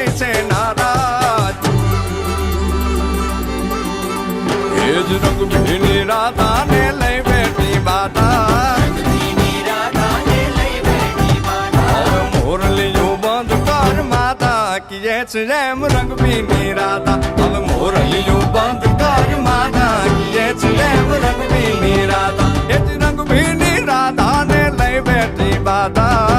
થઈ છે નારાજ એ જ રંગભીની રાધાને લઈ બેઠી બાધા મોરલીયું બંધ કર માતા કીએ છે એમ રંગભીની રાધા હવે મોરલીયું બંધ કર માતા કીએ છે એમ રંગભીની રાધા એ જ રંગભીની રાધાને લઈ બેઠી બાધા